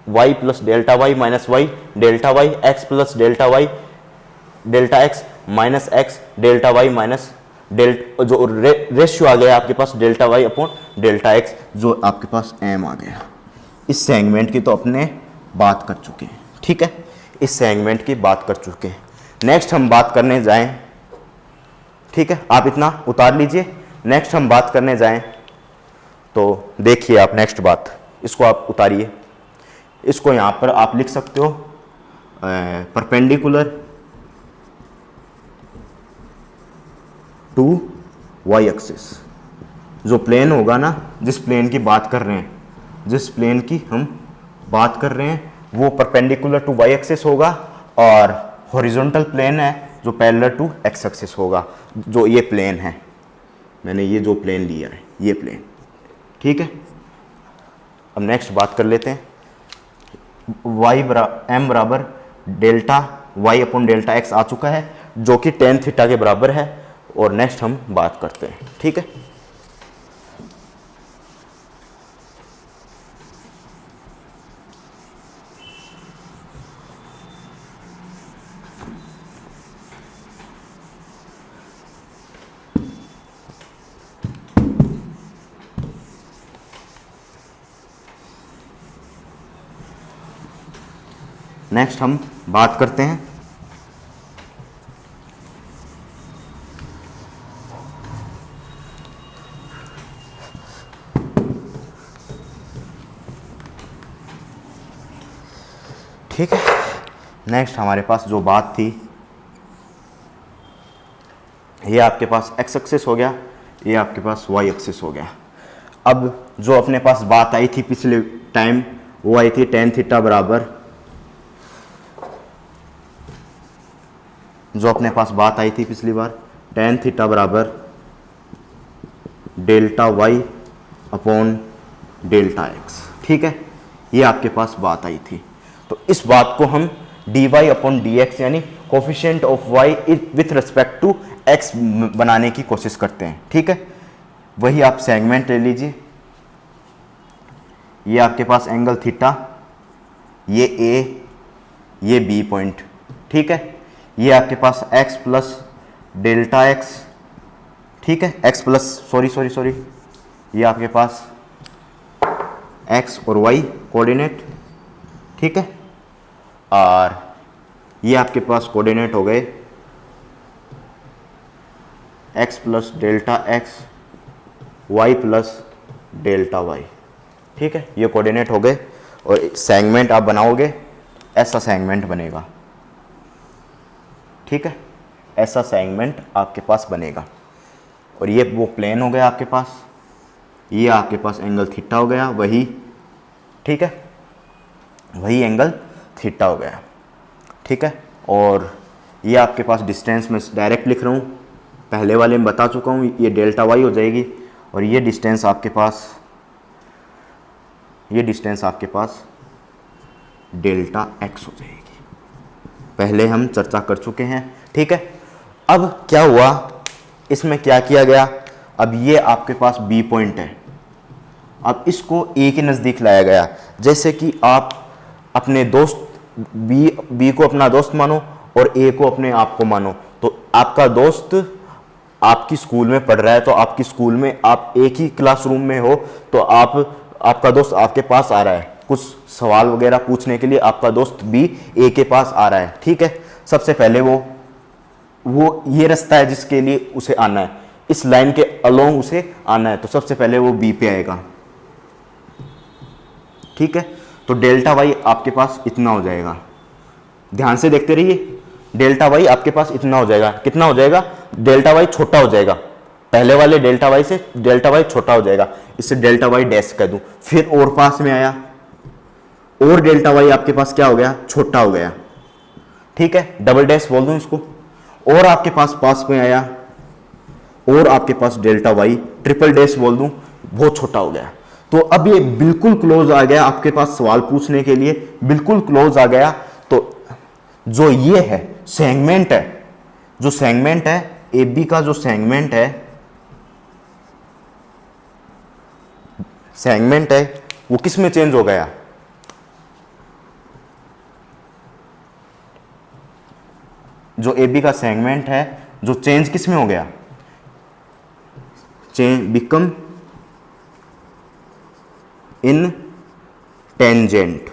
A: y plus delta y minus y delta y, x plus delta y delta x minus x delta y minus delta, जो रेशियो आ गया आपके पास delta Y upon delta x, जो आपके पास m आ गया। इस सेगमेंट की तो अपने बात कर चुके हैं, ठीक है, इस सेगमेंट की बात कर चुके हैं। नेक्स्ट हम बात करने जाएं, ठीक है, आप इतना उतार लीजिए। नेक्स्ट हम बात करने जाएं तो देखिए आप नेक्स्ट बात, इसको आप उतारिए, इसको यहाँ पर आप लिख सकते हो परपेंडिकुलर टू वाई एक्सिस। जो प्लेन होगा ना, जिस प्लेन की बात कर रहे हैं, जिस प्लेन की हम बात कर रहे हैं वो परपेंडिकुलर टू वाई एक्सिस होगा, और हॉरिजॉन्टल प्लेन है जो पैरेलल टू एक्स एक्सिस होगा। जो ये प्लेन है, मैंने ये जो प्लेन लिया है ये प्लेन, ठीक है। अब नेक्स्ट बात कर लेते हैं, m बराबर delta y upon delta x आ चुका है, जो कि tan थीटा के बराबर है, और नेक्स्ट हम बात करते हैं, ठीक है। नेक्स्ट हम बात करते हैं ठीक है। नेक्स्ट हमारे पास जो बात थी, ये आपके पास एक्स एक्सिस हो गया, ये आपके पास वाई एक्सिस हो गया। अब जो अपने पास बात आई थी पिछले टाइम, वो आई थी टेन थीटा बराबर, जो अपने पास बात आई थी पिछली बार, टेन थीटा बराबर delta Y upon delta x, ठीक है। ये आपके पास बात आई थी। तो इस बात को हम D Y upon D X यानी coefficient of Y with respect to X बनाने की कोशिश करते हैं, ठीक है। वही आप सेगमेंट ले लीजिए, ये आपके पास एंगल थीटा, ये ए, ये बी पॉइंट, ठीक है। ये आपके पास x प्लस डेल्टा एक्स, ठीक है, x प्लस सॉरी ये आपके पास x और y कोऑर्डिनेट, ठीक है। और ये आपके पास कोऑर्डिनेट हो गए x plus delta x, y plus delta y, ठीक है। ये कोऑर्डिनेट हो गए और सेगमेंट आप बनाओगे, ऐसा सेगमेंट बनेगा, ठीक है। ऐसा सेगमेंट आपके पास बनेगा और ये वो प्लेन हो गया आपके पास, ये आपके पास एंगल थीटा हो गया वही, ठीक है, वही एंगल थीटा हो गया, ठीक है। और ये आपके पास डिस्टेंस में डायरेक्ट लिख रहा हूँ, पहले वाले में बता चुका हूँ, ये डेल्टा वाई हो जाएगी और ये डिस्टेंस आपके पास, ये डिस्टेंस आपके पास डेल्टा एक्स हो जाएगी, पहले हम चर्चा कर चुके हैं, ठीक है। अब क्या हुआ, इसमें क्या किया गया, अब ये आपके पास बी पॉइंट है, अब इसको ए के नज़दीक लाया गया। जैसे कि आप अपने दोस्त बी को अपना दोस्त मानो और ए को अपने आप को मानो। तो आपका दोस्त आपकी स्कूल में पढ़ रहा है, तो आपकी स्कूल में आप एक ही क्लासरूम में हो, तो आपका दोस्त आपके पास आ रहा है कुछ सवाल वगैरह पूछने के लिए, आपका दोस्त भी ए के पास आ रहा है, ठीक है। सबसे पहले वो ये रास्ता है जिसके लिए उसे आना है, इस लाइन के अलोंग उसे आना है, तो सबसे पहले वो बी पे आएगा, ठीक है। तो डेल्टा वाई आपके पास इतना हो जाएगा, ध्यान से देखते रहिए, डेल्टा वाई आपके पास इतना हो जाएगा, कितना हो जाएगा, डेल्टा वाई छोटा हो जाएगा, पहले वाले डेल्टा वाई से डेल्टा वाई छोटा हो जाएगा, इससे डेल्टा वाई डैश कह दूं, फिर और पास में आया और डेल्टा वाई आपके पास क्या हो गया, छोटा हो गया, ठीक है, डबल डैश बोल दूं इसको, और आपके पास में आया और आपके पास डेल्टा वाई ट्रिपल डैश बोल दूं, बहुत छोटा हो गया। तो अब ये बिल्कुल क्लोज आ गया, आपके पास सवाल पूछने के लिए बिल्कुल क्लोज आ गया। तो जो ये है सेगमेंट है, जो सेगमेंट है ए बी का, जो सेगमेंट है वो किस में चेंज हो गया, जो ए बी का सेगमेंट है जो चेंज किस में हो गया, change become in tangent,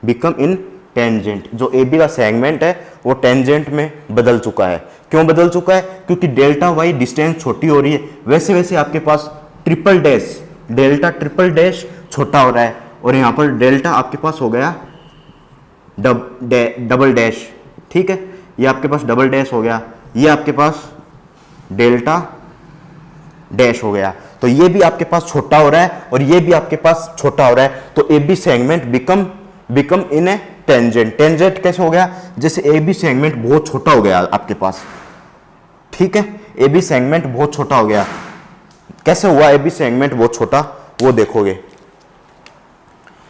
A: become in tangent. जो ए बी का सेगमेंट है वो टेंजेंट में बदल चुका है। क्यों बदल चुका है, क्योंकि डेल्टा वाई डिस्टेंस छोटी हो रही है, वैसे वैसे आपके पास triple dash, delta triple dash छोटा हो रहा है, और यहां पर डेल्टा आपके पास हो गया डबल डैश, ठीक है, ये आपके पास डबल डैश हो गया, ये आपके पास डेल्टा डैश हो गया। तो ये भी आपके पास छोटा हो रहा है और ये भी आपके पास छोटा हो रहा है, तो A B segment becoming a tangent. Tangent कैसे हो गया, जैसे ए बी सेगमेंट बहुत छोटा हो गया आपके पास, ठीक है, ए बी सेगमेंट बहुत छोटा हो गया। कैसे हुआ ए बी सेगमेंट बहुत छोटा, वो देखोगे,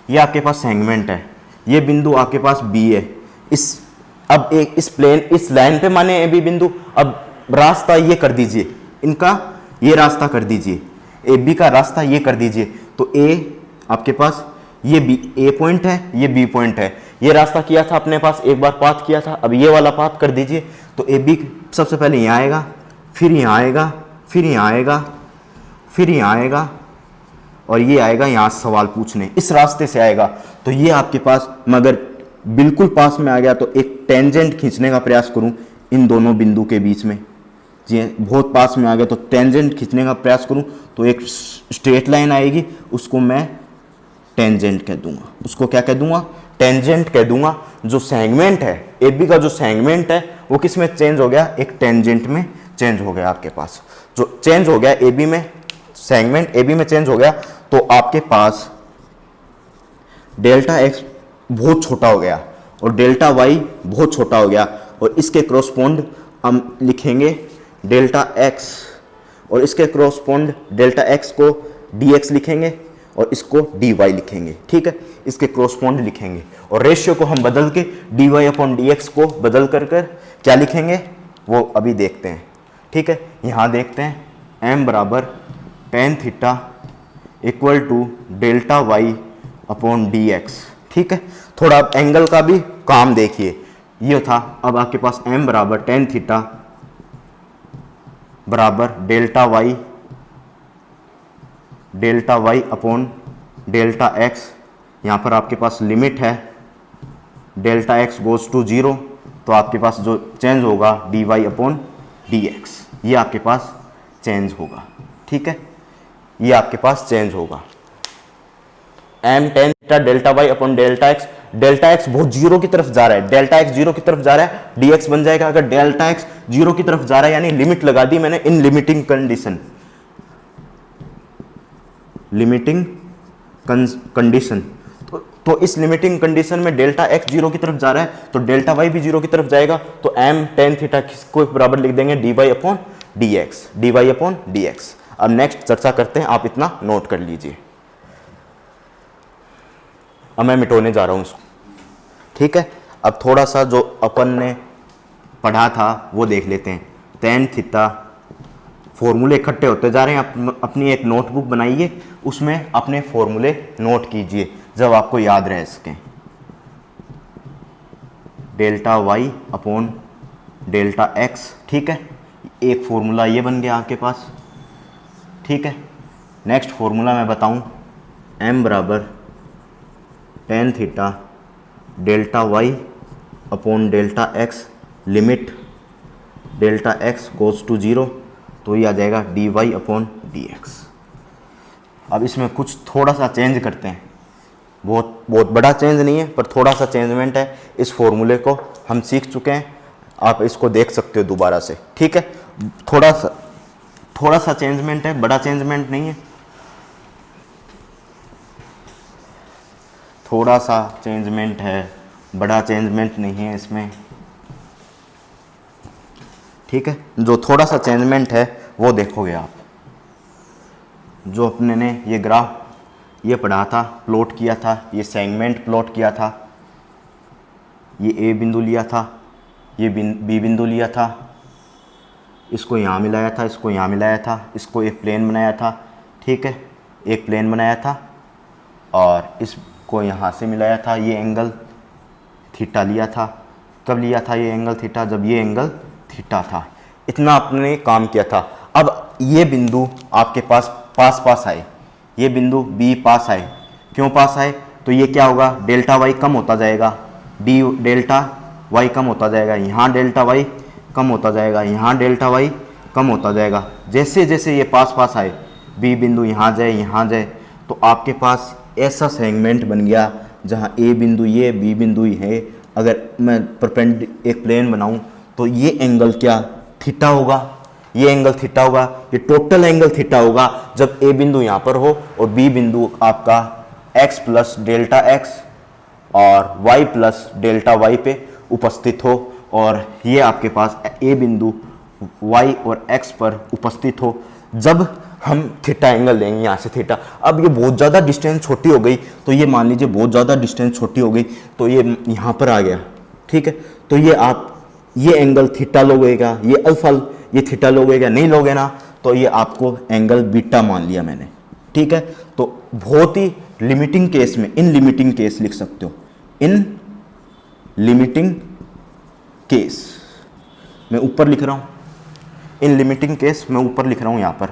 A: ये आपके पास सेगमेंट है, ये बिंदु आपके पास बी है, इस अब एक इस प्लेन इस लाइन पे माने ए बी बिंदु, अब रास्ता ये कर दीजिए, इनका ये रास्ता कर दीजिए, ए बी का रास्ता ये कर दीजिए। तो ए आपके पास ये बी ए पॉइंट है, ये बी पॉइंट है, ये रास्ता किया था अपने पास, एक बार पाथ किया था, अब ये वाला पाथ कर दीजिए। तो ए बी सबसे पहले यहाँ आएगा, फिर यहाँ आएगा, फिर यहाँ आएगा, फिर यहाँ आएगा, और ये आएगा यहाँ सवाल पूछने, इस रास्ते से आएगा। तो ये आपके पास, मगर बिल्कुल पास में आ गया तो एक टेंजेंट खींचने का प्रयास करूं इन दोनों बिंदु के बीच में। जी बहुत पास में आ गया तो टेंजेंट खींचने का प्रयास करूं तो एक स्ट्रेट लाइन आएगी, उसको मैं टेंजेंट कह दूंगा। उसको क्या कह दूंगा? टेंजेंट कह दूंगा। जो सेगमेंट है ए बी का, जो सेगमेंट है वो किस में चेंज हो गया? एक टेंजेंट में चेंज हो गया। आपके पास जो चेंज हो गया ए बी में, सेगमेंट ए बी में चेंज हो गया, तो आपके पास डेल्टा एक्स बहुत छोटा हो गया और डेल्टा वाई बहुत छोटा हो गया, और इसके क्रॉसपोंड हम लिखेंगे डेल्टा एक्स, और इसके क्रॉसपोंड डेल्टा एक्स को डी एक्स लिखेंगे और इसको डी वाई लिखेंगे। ठीक है, इसके क्रॉसपोंड लिखेंगे, और रेशियो को हम बदल के d Y upon D x को बदल कर क्या लिखेंगे वो अभी देखते हैं। ठीक है, यहाँ देखते हैं m बराबर tan theta equal to delta Y upon D x. ठीक है, थोड़ा आप एंगल का भी काम देखिए, ये था। अब आपके पास m बराबर टेन थीटा बराबर delta Y upon delta x. यहाँ पर आपके पास लिमिट है डेल्टा एक्स गोज टू 0, तो आपके पास जो चेंज होगा d Y upon D x, ये आपके पास चेंज होगा। ठीक है, ये आपके पास चेंज होगा। m tan theta delta Y upon delta x बहुत जीरो की तरफ जा रहा है, डेल्टा एक्स जीरो की तरफ जा रहा है, dx बन जाएगा। अगर डेल्टा एक्स जीरो की तरफ जा रहा है यानी लिमिट लगा दी मैंने इन लिमिटिंग कंडीशन, तो इस लिमिटिंग कंडीशन में डेल्टा एक्स जीरो की तरफ जा रहा है तो डेल्टा वाई भी जीरो की तरफ जाएगा, तो m टेन थीटा किसको बराबर लिख देंगे? dy upon dx। अब नेक्स्ट चर्चा करते हैं, आप इतना नोट कर लीजिए। अब मैं मिटाने जा रहा हूं इसको। ठीक है, अब थोड़ा सा जो अपन ने पढ़ा था वो देख लेते हैं। टेन थीटा, फॉर्मूले इकट्ठे होते जा रहे हैं, अपनी एक नोटबुक बनाइए, उसमें अपने फॉर्मूले नोट कीजिए जब आपको याद रह सकें। Delta Y upon delta x. ठीक है, एक फॉर्मूला ये बन गया आपके पास। ठीक है, नेक्स्ट फॉर्मूला मैं बताऊं, m बराबर tan theta delta Y upon delta x, limit delta x goes to 0, तो ये आ जाएगा d Y upon D x. अब इसमें कुछ थोड़ा सा चेंज करते हैं, बहुत बड़ा चेंज नहीं है पर थोड़ा सा चेंजमेंट है। इस फॉर्मूले को हम सीख चुके हैं, आप इसको देख सकते हो दोबारा से। ठीक है, थोड़ा सा चेंजमेंट है, बड़ा चेंजमेंट नहीं है, थोड़ा सा चेंजमेंट है, बड़ा चेंजमेंट नहीं है इसमें। ठीक है, जो थोड़ा सा चेंजमेंट है वो देखोगे आप। जो अपने ने ये ग्राफ ये पढ़ा था, प्लॉट किया था, ये सेगमेंट प्लॉट किया था, ये ए बिंदु लिया था, ये बी बिंदु लिया था, इसको यहाँ मिलाया था, इसको यहाँ मिलाया था, इसको एक प्लेन बनाया था। ठीक है, एक प्लेन बनाया था और इसको यहाँ से मिलाया था, ये एंगल थीटा लिया था। कब लिया था ये एंगल थीटा? जब ये एंगल थीटा था। इतना आपने काम किया था। अब ये बिंदु आपके पास पास आए, ये बिंदु बी पास आए। क्यों पास आए? तो ये क्या होगा, डेल्टा वाई कम होता जाएगा, डेल्टा वाई कम होता जाएगा, यहाँ डेल्टा वाई कम होता जाएगा, यहाँ डेल्टा वाई कम होता जाएगा। जैसे जैसे ये पास आए, बी बिंदु यहाँ जाए, तो आपके पास ऐसा सेगमेंट बन गया जहाँ ए बिंदु ये, बी बिंदु है। अगर मैं एक प्लेन बनाऊँ तो ये एंगल क्या थीटा होगा, ये एंगल थीटा होगा, ये टोटल एंगल थीटा होगा जब ए बिंदु यहाँ पर हो और बी बिंदु आपका x प्लस डेल्टा एक्स और y प्लस डेल्टा वाई पे उपस्थित हो, और ये आपके पास ए बिंदु y और x पर उपस्थित हो। जब हम थीटा एंगल लेंगे यहाँ से थीटा, अब ये बहुत ज़्यादा डिस्टेंस छोटी हो गई, तो ये मान लीजिए बहुत ज़्यादा डिस्टेंस छोटी हो गई तो ये यहाँ पर आ गया, ठीक है। तो ये आप ये एंगल थीटा लोगेगा, ये अल्फा, ये थीटा लोगेगा, नहीं लोगे ना तो ये आपको एंगल बीटा मान लिया मैंने, ठीक है। तो बहुत ही लिमिटिंग केस में, इन लिमिटिंग केस लिख सकते हो, इन लिमिटिंग केस मैं ऊपर लिख रहा हूं, इन लिमिटिंग केस मैं ऊपर लिख रहा हूं यहां पर,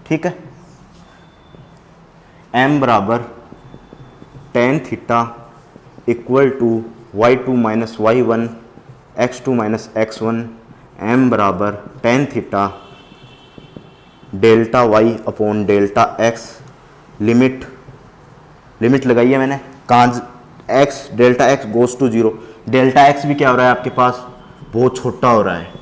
A: ठीक है। m बराबर tan theta equal to y2 minus y1 x2 minus x1, m बराबर tan theta delta y upon delta x, limit लगाई है मैंने, कहाँ x, delta x goes to zero, delta x भी क्या हो रहा है आपके पास, बहुत छोटा हो रहा है,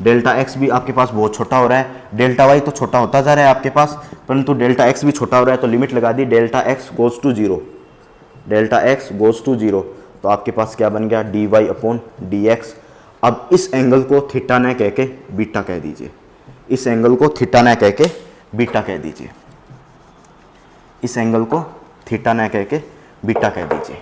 A: डेल्टा x भी आपके पास बहुत छोटा हो रहा है, डेल्टा y तो छोटा होता जा रहा है आपके पास, परंतु डेल्टा x भी छोटा हो रहा है, तो लिमिट लगा दी, delta x goes to zero, delta x goes to zero, तो आपके पास क्या बन गया, dy अपॉन dx। अब इस एंगल को थीटा न कह के बीटा कह दीजिए, इस एंगल को थीटा न कह के बीटा कह दीजिए, इस एंगल को थीटा न कह के बीटा कह दीजिए।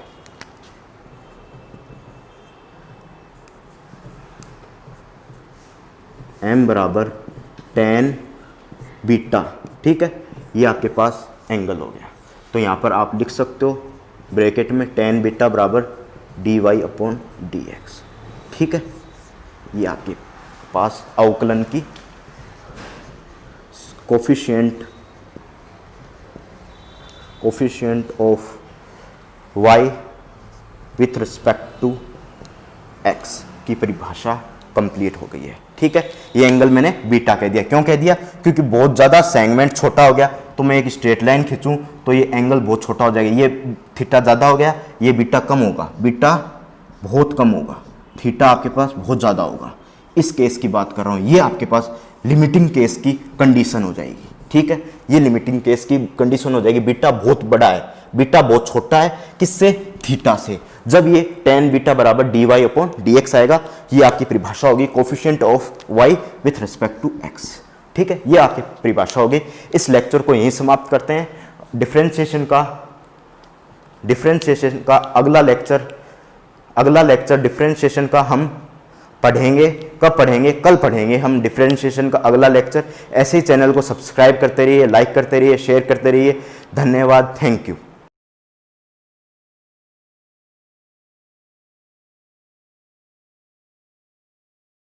A: m बराबर टेन बीटा, ठीक है, ये आपके पास एंगल हो गया। तो यहाँ पर आप लिख सकते हो ब्रैकेट में टेन बीटा बराबर dy अपॉन dx, ठीक है। ये आपके पास अवकलन की coefficient of y with respect to x की परिभाषा कंप्लीट हो गई है, ठीक है। ये एंगल मैंने बीटा कह दिया, क्यों कह दिया, क्योंकि बहुत ज़्यादा सेगमेंट छोटा हो गया, तो मैं एक स्ट्रेट लाइन खींचूं तो ये एंगल बहुत छोटा हो जाएगा, ये थीटा ज़्यादा हो गया, ये बीटा कम होगा, बीटा बहुत कम होगा, थीटा आपके पास बहुत ज़्यादा होगा। इस केस की बात कर रहा हूँ, ये आपके पास लिमिटिंग केस की कंडीशन हो जाएगी, ठीक है। ये लिमिटिंग केस की कंडीशन हो जाएगी, बीटा बहुत बड़ा है, बीटा बहुत छोटा है, किससे, थीटा से। जब ये टेन बीटा बराबर d Y upon D x आएगा, ये आपकी परिभाषा होगी coefficient of Y with respect to x, ठीक है। ये आपकी परिभाषा होगी। इस लेक्चर को यहीं समाप्त करते हैं। डिफरेंशिएशन का अगला लेक्चर डिफरेंशिएशन का हम पढ़ेंगे। कब पढ़ेंगे, कल पढ़ेंगे हम डिफरेंशिएशन का अगला लेक्चर। ऐसे ही चैनल को सब्सक्राइब करते रहिए, लाइक करते रहिए, शेयर करते रहिए। धन्यवाद, थैंक यू।